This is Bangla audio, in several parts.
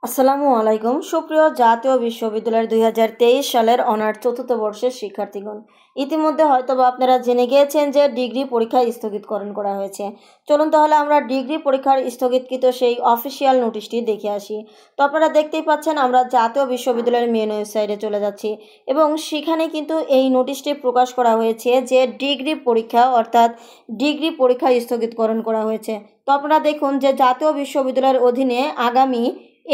আসসালামু আলাইকুম সুপ্রিয় জাতীয় বিশ্ববিদ্যালয়ের 2023 সালের অনার্স চতুর্থ বর্ষের শিক্ষার্থীগণ, ইতিমধ্যে হয়তোবা আপনারা জেনে গিয়েছেন যে ডিগ্রি পরীক্ষা স্থগিতকরণ করা হয়েছে। চলুন তাহলে আমরা ডিগ্রি পরীক্ষার স্থগিতকৃত সেই অফিসিয়াল নোটিশটি দেখে আসি। তো আপনারা দেখতেই পাচ্ছেন আমরা জাতীয় বিশ্ববিদ্যালয়ের মেন ওয়েবসাইটে চলে যাচ্ছি এবং সেখানে কিন্তু এই নোটিশটি প্রকাশ করা হয়েছে যে ডিগ্রি পরীক্ষা অর্থাৎ ডিগ্রি পরীক্ষা স্থগিতকরণ করা হয়েছে। তো আপনারা দেখুন যে জাতীয় বিশ্ববিদ্যালয়ের অধীনে আগামী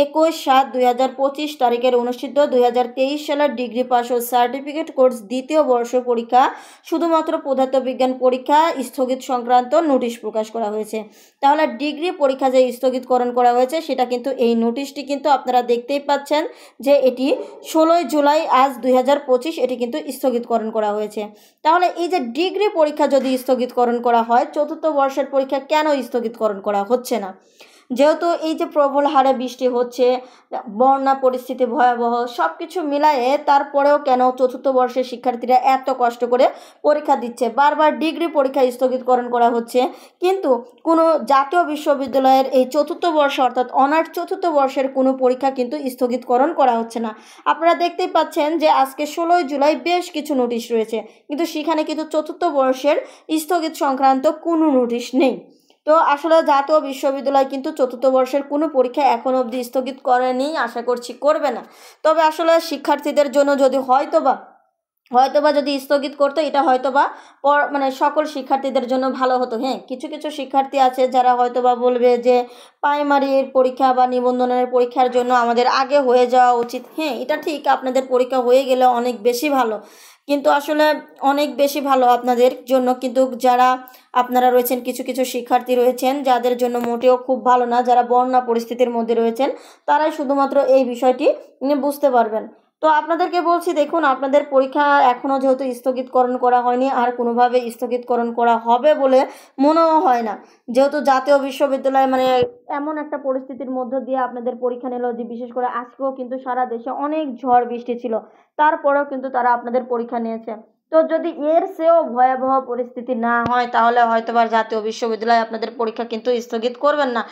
21/7/2025 তারিখের অনুষ্ঠিত 2023 সালের ডিগ্রি পাস ও সার্টিফিকেট কোর্স দ্বিতীয় বর্ষ পরীক্ষা শুধুমাত্র পদার্থবিজ্ঞান পরীক্ষা স্থগিত সংক্রান্ত নোটিশ প্রকাশ করা হয়েছে। তাহলে ডিগ্রি পরীক্ষা যে স্থগিতকরণ করা হয়েছে সেটা কিন্তু এই নোটিশটি কিন্তু আপনারা দেখতেই পাচ্ছেন যে এটি 16 জুলাই আজ 2025 এটি কিন্তু স্থগিতকরণ করা হয়েছে। তাহলে এই যে ডিগ্রি পরীক্ষা যদি স্থগিতকরণ করা হয়, চতুর্থ বর্ষের পরীক্ষা কেন স্থগিতকরণ করা হচ্ছে না? যেহেতু এই যে প্রবল হারে বৃষ্টি হচ্ছে, বন্যা পরিস্থিতি ভয়াবহ, সব কিছু মিলায়ে তারপরেও কেন চতুর্থ বর্ষের শিক্ষার্থীরা এত কষ্ট করে পরীক্ষা দিচ্ছে, বারবার ডিগ্রি পরীক্ষা স্থগিতকরণ করা হচ্ছে, কিন্তু কোনো জাতীয় বিশ্ববিদ্যালয়ের এই চতুর্থ বর্ষ অর্থাৎ অনার্স চতুর্থ বর্ষের কোনো পরীক্ষা কিন্তু স্থগিতকরণ করা হচ্ছে না। আপনারা দেখতেই পাচ্ছেন যে আজকে 16 জুলাই বেশ কিছু নোটিশ রয়েছে, কিন্তু সেখানে কিন্তু চতুর্থ বর্ষের স্থগিত সংক্রান্ত কোনো নোটিশ নেই। তো আসলে জাতীয় বিশ্ববিদ্যালয় কিন্তু চতুর্থ বর্ষের কোনো পরীক্ষা এখনো অবধি স্থগিত করেনি, আশা করছি করবে না। তবে আসলে শিক্ষার্থীদের জন্য যদি হয়তোবা যদি স্থগিত করতো, এটা হয়তোবা মানে সকল শিক্ষার্থীদের জন্য ভালো হতো। হ্যাঁ, কিছু কিছু শিক্ষার্থী আছে যারা হয়তোবা বলবে যে প্রাইমারির পরীক্ষা বা নিবন্ধনের পরীক্ষার জন্য আমাদের আগে হয়ে যাওয়া উচিত। হ্যাঁ, এটা ঠিক, আপনাদের পরীক্ষা হয়ে গেলে অনেক বেশি ভালো, কিন্তু আসলে অনেক বেশি ভালো আপনাদের জন্য, কিন্তু যারা আপনারা রয়েছেন কিছু কিছু শিক্ষার্থী রয়েছেন যাদের জন্য মোটেও খুব ভালো না, যারা বন্যা পরিস্থিতির মধ্যে রয়েছেন, তারাই শুধুমাত্র এই বিষয়টি বুঝতে পারবেন। তো আপনাদেরকে বলছি, দেখুন আপনাদের পরীক্ষা এখনও যেহেতু স্থগিতকরণ করা হয়নি, আর কোনোভাবে স্থগিতকরণ করা হবে বলে মনেও হয় না, যেহেতু জাতীয় বিশ্ববিদ্যালয় মানে এমন একটা পরিস্থিতির মধ্য দিয়ে আপনাদের পরীক্ষা নিল যে বিশেষ করে আজকেও কিন্তু সারা দেশে অনেক ঝড় বৃষ্টি ছিল, তারপরেও কিন্তু তারা আপনাদের পরীক্ষা নিয়েছে। তো যদি এর চেয়েও ভয়াবহ পরিস্থিতি না হয় তাহলে হয়তোবা জাতীয় বিশ্ববিদ্যালয় আপনাদের পরীক্ষা কিন্তু স্থগিত করবেন না।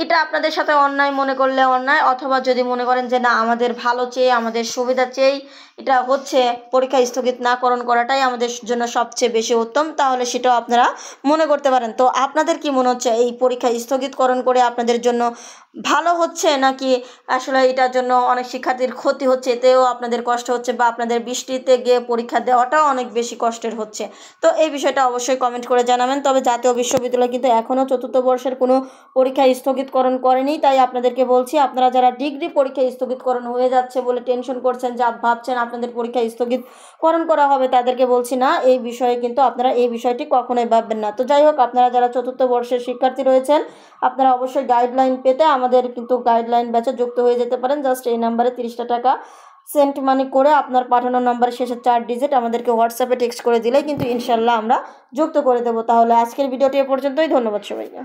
এটা আপনাদের সাথে অন্যায় মনে করলে অন্যায়, অথবা যদি মনে করেন যে না আমাদের ভালো চেয়ে আমাদের সুবিধা চেয়েই এটা হচ্ছে, পরীক্ষা স্থগিত না করাটাই আমাদের জন্য সবচেয়ে বেশি উত্তম, তাহলে সেটাও আপনারা মনে করতে পারেন। তো আপনাদের কি মনে হচ্ছে, এই পরীক্ষা স্থগিতকরণ করে আপনাদের জন্য ভালো হচ্ছে, নাকি আসলে এটার জন্য অনেক শিক্ষার্থীর ক্ষতি হচ্ছে, এতেও আপনাদের কষ্ট হচ্ছে, বা আপনাদের বৃষ্টিতে গিয়ে পরীক্ষা দেওয়াটাও অনেক বেশি কষ্টের হচ্ছে? তো এই বিষয়টা অবশ্যই কমেন্ট করে জানাবেন। তবে জাতীয় বিশ্ববিদ্যালয় কিন্তু এখনও চতুর্থ বর্ষের কোনো পরীক্ষা স্থগিতকরণ করেনি, তাই আপনাদেরকে বলছি, আপনারা যারা ডিগ্রি পরীক্ষা স্থগিতকরণ হয়ে যাচ্ছে বলে টেনশন করছেন, যা ভাবছেন আপনাদের পরীক্ষা স্থগিতকরণ করা হবে, তাদেরকে বলছি না, এই বিষয়ে কিন্তু আপনারা এই বিষয়টি কখনোই ভাববেন না। তো যাই হোক, আপনারা যারা চতুর্থ বর্ষের শিক্ষার্থী রয়েছেন, আপনারা অবশ্যই গাইডলাইন পেতে আমাদের কিন্তু গাইডলাইন ব্যাচে যুক্ত হয়ে যেতে পারেন। জাস্ট এই নাম্বারে 30টা টাকা সেন্ট মানি করে আপনার পাঠানো নাম্বারের শেষে 4 ডিজিট আমাদেরকে হোয়াটসঅ্যাপে টেক্সট করে দিলেই কিন্তু ইনশাল্লাহ আমরা যুক্ত করে দেবো। তাহলে আজকের ভিডিওটি এ পর্যন্তই, ধন্যবাদ সবাইকে।